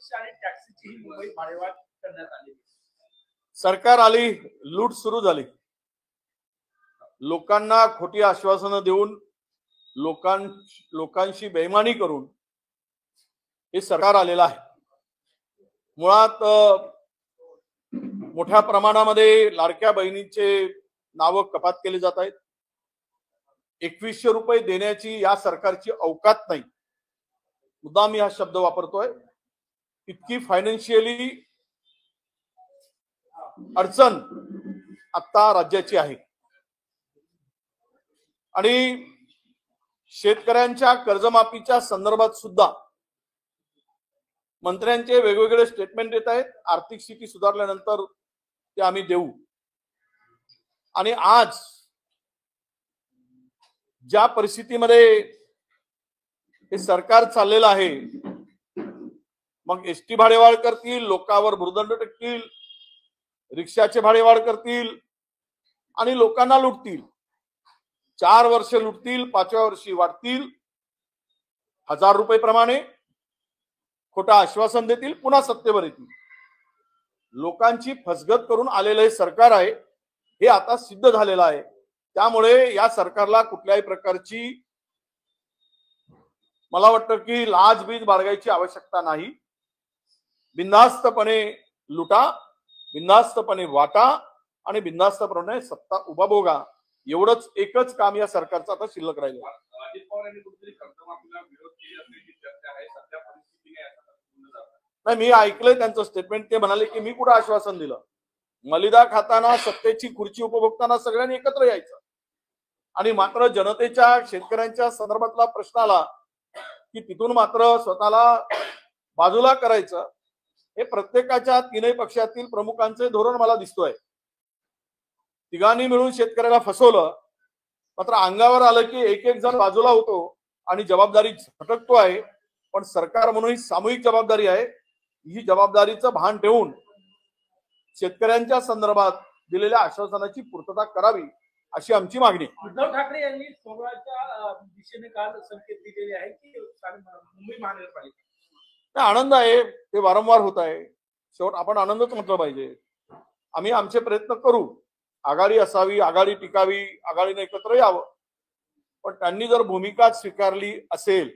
रिक्षा आणि टॅक्सीची मुंबईत भाडेवाढ करण्यात आली. सरकार आली, लूट सुरू झाली. लोकांना खोटी आश्वासनं देऊन लोकांशी बेईमानी करून हे सरकार आलेलं आहे. मुळात मोठ्या प्रमाणामध्ये लाडक्या बहिणीचे नाव कपात केले जात आहेत. 2100 रुपये देण्याची या सरकारची औकात नाही. मुद्दाम मी हा शब्द वापरतोय. इतकी फायनान्शियली अडचण आता राज्याची आहे. आणि शेतकऱ्यांच्या कर्जमाफीच्या संदर्भात सुद्धा मंत्र्यांचे वेगवेगळे स्टेटमेंट येत आहेत. आर्थिक स्थिती सुधारल्यानंतर ते आम्ही देऊ. आणि आज ज्या परिस्थितीमध्ये हे सरकार चाललेलं आहे, मग एसटी भाडेवाढ करतील, लोकांवर भुर्दंड टाकतील, रिक्षाचे भाडेवाढ करतील आणि लोकांना लुटतील. 4 वर्ष लुटतील, 5व्या वर्षी वाढतील 1000 रुपये प्रमाणे, खोटा आश्वासन देतील, पुन्हा सत्तेवर येतील. लोकांची फसगत करून आलेलं हे सरकार आहे, हे आता सिद्ध झालेलं आहे. त्यामुळे या सरकारला कुठल्याही प्रकारची मला वाटतं की लाजबीज बाळगायची आवश्यकता नाही. बिनधास्तपणे लुटा, बिनधास्तपणे वाटा आणि बिनधास्तपणे सत्ता उपभोगा. एवढंच एकच काम या सरकारचं आता शिल्लक राहिलं. अजित पवार यांनी कुठेतरी कर्जमाफीला विरोध केली असल्याची चर्चा आहे. सध्या परिस्थिती काय नाही, मी ऐकलंय त्यांचं स्टेटमेंट. ते म्हणाले की मी कुठं आश्वासन दिलं. मलिदा खाताना, सत्तेची खुर्ची उपभोगताना सगळ्यांनी एकत्र यायचं. आणि मात्र जनतेच्या, शेतकऱ्यांच्या संदर्भातला प्रश्न आला की तिथून मात्र स्वतःला बाजूला करायचं. हे प्रत्येकाच्या तीनही पक्षातील प्रमुखांचे धोरण मला दिसतोय. तिघांनी मिळून शेतकऱ्याला फसवलं, मात्र अंगावर आलं की एक एक जण बाजूला होतो आणि जबाबदारी झटकतो आहे. पण सरकार म्हणून ही सामूहिक जबाबदारी आहे. ही जबाबदारीचं भान ठेवून शेतकऱ्यांच्या संदर्भात दिलेल्या आश्वासनाची पूर्तता करावी अशी आमची मागणी. उद्धव ठाकरे यांनी सोमवारच्या दिशेने काल संकेत दिलेले आहे की मुंबई महानगरपालिका आनंद आहे, ते वारंवार होत आहे. शेवट आपण आनंदच म्हटलं पाहिजे. आम्ही आमचे प्रयत्न करू. आघाडी असावी, आघाडी टिकावी, आघाडीने एकत्र यावं. पण त्यांनी जर भूमिका स्वीकारली असेल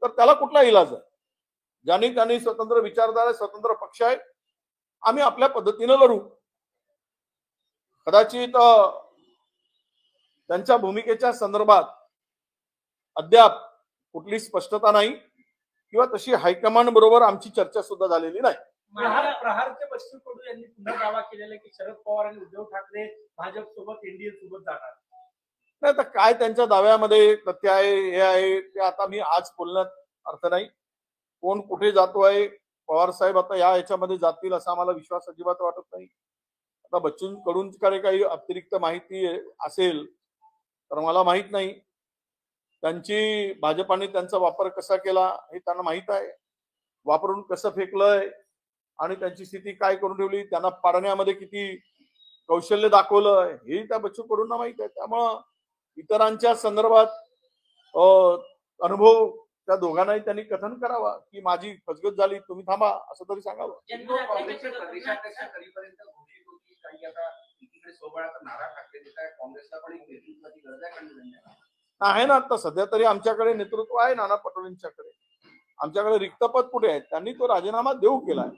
तर त्याला कुठला इलाज आहे. ज्यांनी त्यांनी स्वतंत्र विचारधारा, स्वतंत्र पक्ष आहे. आम्ही आपल्या पद्धतीने लढू. कदाचित त्यांच्या भूमिकेच्या संदर्भात अद्याप कुठली स्पष्टता नाही किंवा तशी हायकमांड बरोबर आमची चर्चा सुद्धा झालेली नाही. प्रहारचे बच्चू कडू यांनी पुन्हा दावा केलेला की शरद पवार आणि उद्धव ठाकरे भाजप सोबत एनडीए सोबत जाणार नाही. तर काय त्यांच्या दाव्यामध्ये तथ्य आहे, हे आहे ते आता मी आज बोलण्यात अर्थ नाही. कोण कुठे जातोय, पवार साहेब आता याच्यामध्ये जातील असा आम्हाला विश्वास अजिबात वाटत नाही. आता बच्चू कडूंकडे काही अतिरिक्त माहिती असेल तर मला माहित नाही. त्यांची भाजपाने त्यांचा वापर कसा केला हे त्यांना माहित आहे. वापरून कसं फेकलंय आणि त्यांची स्थिती काय करून ठेवली, त्यांना पाडण्यामध्ये किती कौशल्य दाखवलं हे त्या बच्चू कडूंना माहित आहे. त्यामुळं इतरांच्या संदर्भात अनुभव त्या दोघांनाही त्यांनी कथन करावा की माझी फसगत झाली, तुम्ही थांबा, असं तरी सांगावं. काँग्रेसचे प्रदेशाध्यक्ष कधीपर्यंत घोषित होती, काही आता एकीकडे सोबळाचा नारा टाकले देत आहे, काँग्रेसला पण एक नेतृत्वाची गरज आहे ना. आता सध्या तरी आमच्याकडे नेतृत्व आहे नाना पटोलेंच्याकडे. आमच्याकडे रिक्त पद कुठे आहेत, त्यांनी तो राजीनामा देऊ केलाय.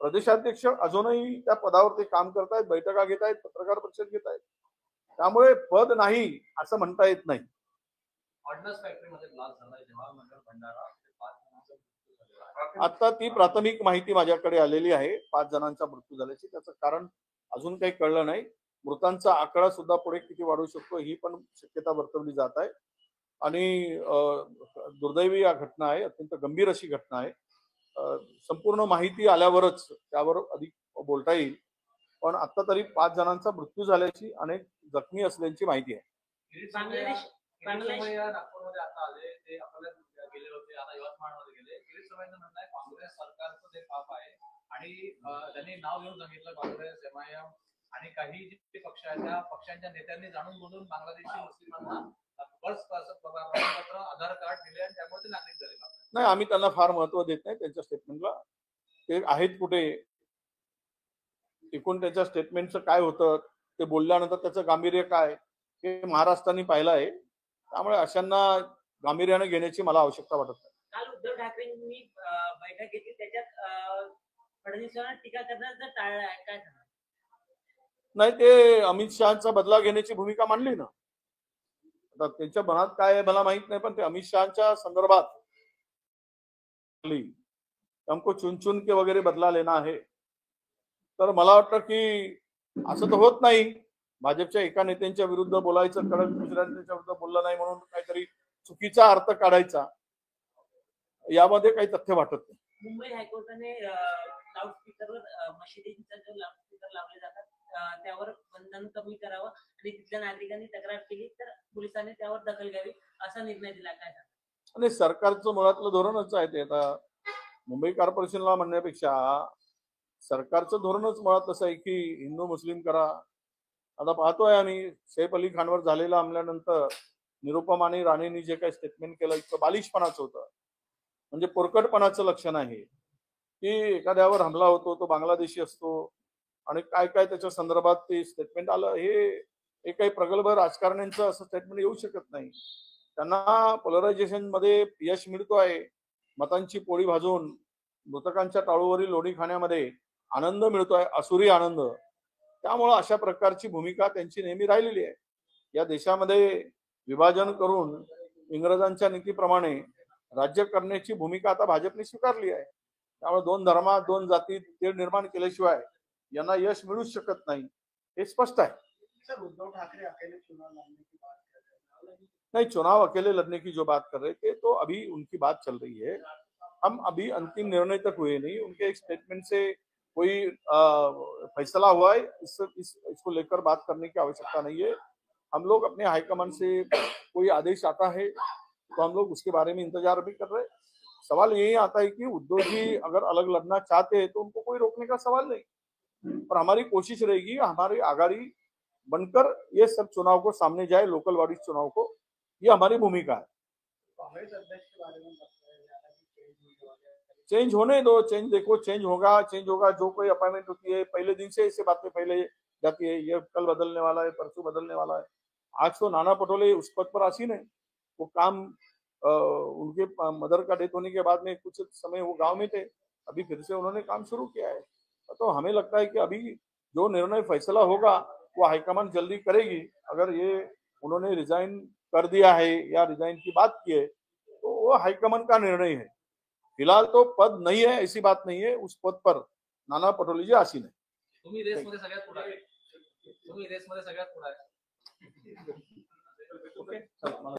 प्रदेशाध्यक्ष अजूनही त्या पदावर ते काम करतायत, बैठका घेत आहेत, पत्रकार परिषद घेत आहेत. त्यामुळे पद नाही असं म्हणता येत नाही. आता ती प्राथमिक माहिती माझ्याकडे आलेली आहे 5 जणांचा मृत्यू झाल्याची. त्याचं कारण अजून काही कळलं नाही. मृतांचा आकडा सुद्धा पुढे किती वाढू शकतो ही पण शक्यता वर्तवली जात आहे. आणि दुर्दैवी या घटना आहे, अत्यंत गंभीर अशी घटना आहे. संपूर्ण माहिती आल्यावरच त्यावर अधिक बोलता येईल. पण आता तरी 5 जणांचा मृत्यू झाल्याची, अनेक जखमी असल्याची माहिती आहे. नागपूरमध्ये आता आले, ते आपल्याला गेले होते, आता यवतमाळमध्ये गेले. गिरीश सोमय्यांचं म्हणणं आहे काँग्रेस सरकारचं ते पाप आहे आणि त्यांनी नाव घेऊन सांगितलं काँग्रेस, एमआयएम आणि काही जे पक्ष आहेत त्या पक्षांच्या नेत्यांनी जाणून बोलून बांगलादेशी मुस्लिमांना पत्र, आधार कार्ड दिले आणि त्यामुळे ते नागरिक झाले. नाही, आम्ही त्यांना फार महत्व देत नाही त्यांच्या स्टेटमेंटला. ते आहेत कुठे, एकूण त्याच्या स्टेटमेंटचं काय होतं, ते बोलल्यानंतर त्याचं गांभीर्य काय, हे महाराष्ट्राने पाहिलं आहे. त्यामुळे अशांना गांभीर्याने घेण्याची मला आवश्यकता वाटत नाही. काल उद्धव ठाकरेंनी बैठक घेतली, त्याच्यात फडणवीसांवर टीका करण्याचं टाळलं आहे, काय सांगणार? नाही, ते अमित शहाचा बदला घेण्याची भूमिका मांडली ना. आता त्यांच्या मनात काय आहे मला माहित नाही, पण ते अमित शहाच्या संदर्भात हमको चुन चुन के वगैरे बदला लेना आहे. तर मला वाटतं की असं तर होत नाही. भाजपच्या एका नेत्यांच्या विरुद्ध बोलायचं, कडक दुसऱ्या नेत्यांच्या विरुद्ध बोललं नाही म्हणून काहीतरी चुकीचा अर्थ काढायचा, यामध्ये काही तथ्य वाटत नाही. मुंबई हायकोर्टाने लाऊडस्पीकरवर मशिदींचा जो लाऊडस्पीकर लावले जातात त्यावर बंधन कमी करावं आणि तिथल्या नागरिकांनी तक्रार केली तर पोलिसांनी त्यावर दखल घ्यावी असा निर्णय दिला, काय सांगणार? आणि सरकारचं मुळातलं धोरणच आहे ते. आता मुंबई कॉर्पोरेशनला म्हणण्यापेक्षा सरकारचं धोरणच मुळात असं आहे की हिंदू मुस्लिम करा. आता पाहतोय आम्ही सैफ अली खानवर झालेल्या हमल्यानंतर निरुपमा आणि राणेंनी जे काही स्टेटमेंट केलं, इतकं बालिशपणाचं होतं, म्हणजे पोरकटपणाचं लक्षण आहे की एखाद्यावर हमला होतो, तो बांगलादेशी असतो आणि काय काय त्याच्या संदर्भात ते स्टेटमेंट आलं. हे काही प्रगल्भ राजकारण्यांचं असं स्टेटमेंट येऊ शकत नाही. त्यांना पोलरायझेशन मध्ये यश मिळतो आहे, मतांची पोळी भाजून मृतकांच्या टाळूवरील लोणी खाण्यामध्ये आनंद मिळतोय, असुरी आनंद. त्यामुळं अशा प्रकारची भूमिका त्यांची नेहमी राहिलेली आहे. या देशामध्ये विभाजन करून इंग्रजांच्या नीतीप्रमाणे राज्य करण्याची भूमिका आता भाजपने स्वीकारली आहे. त्यामुळे दोन धर्मात दोन जातीत तेढ निर्माण केल्याशिवाय यांना यश मिळूच शकत नाही, हे स्पष्ट आहे. सर, उद्धव ठाकरे अकेले चुनाव लड़ने की बात कर रहे हैं। नहीं, चुनाव अकेले लड़ने की जो बात कर रहे थे तो अभी उनकी बात चल रही है. हम अभी अंतिम निर्णय तक हुए नहीं. उनके एक स्टेटमेंट से कोई फैसला हुआ है, इसको लेकर बात करने की आवश्यकता नहीं है. हम लोग अपने हाईकमान से कोई आदेश आता है तो हम लोग उसके बारे में इंतजार भी कर रहे हैं. सवाल यही आता है कि उद्धव जी अगर अलग लड़ना चाहते हैं तो उनको कोई रोकने का सवाल नहीं, पर हमारी कोशिश रहेगी हमारी आघाड़ी बनकर ये सब चुनाव को सामने जाए, लोकल बॉडी चुनाव को. ये हमारी भूमिका है. कांग्रेस अध्यक्ष के बारे में चेंज होने दो. चेंज देखो, चेंज होगा. जो कोई अपॉइंटमेंट होती है पहले दिन से ऐसे बातें फैले जाती है, ये कल बदलने वाला है, परसों बदलने वाला है. आज तो नाना पटोले उस पद पर आसीन है. वो काम उनके मदर का डेथ होने के बाद में कुछ समय वो गांव में थे, अभी फिर से उन्होंने काम शुरू किया है. तो हमें लगता है कि अभी जो निर्णय फैसला होगा वो हाईकमान जल्दी करेगी. अगर ये उन्होंने रिजाइन कर दिया है या रिजाइन की बात की है तो वो हाईकमान का निर्णय है. फिलहाल तो पद नहीं है, ऐसी बात नहीं है. उस पद पर नाना पटोले जी आसीन है. तुम्ही रेसमध्ये सगळ्यात पुढे आहे. तुम्ही रेसमध्ये सगळ्यात पुढे आहे. ओके, चला.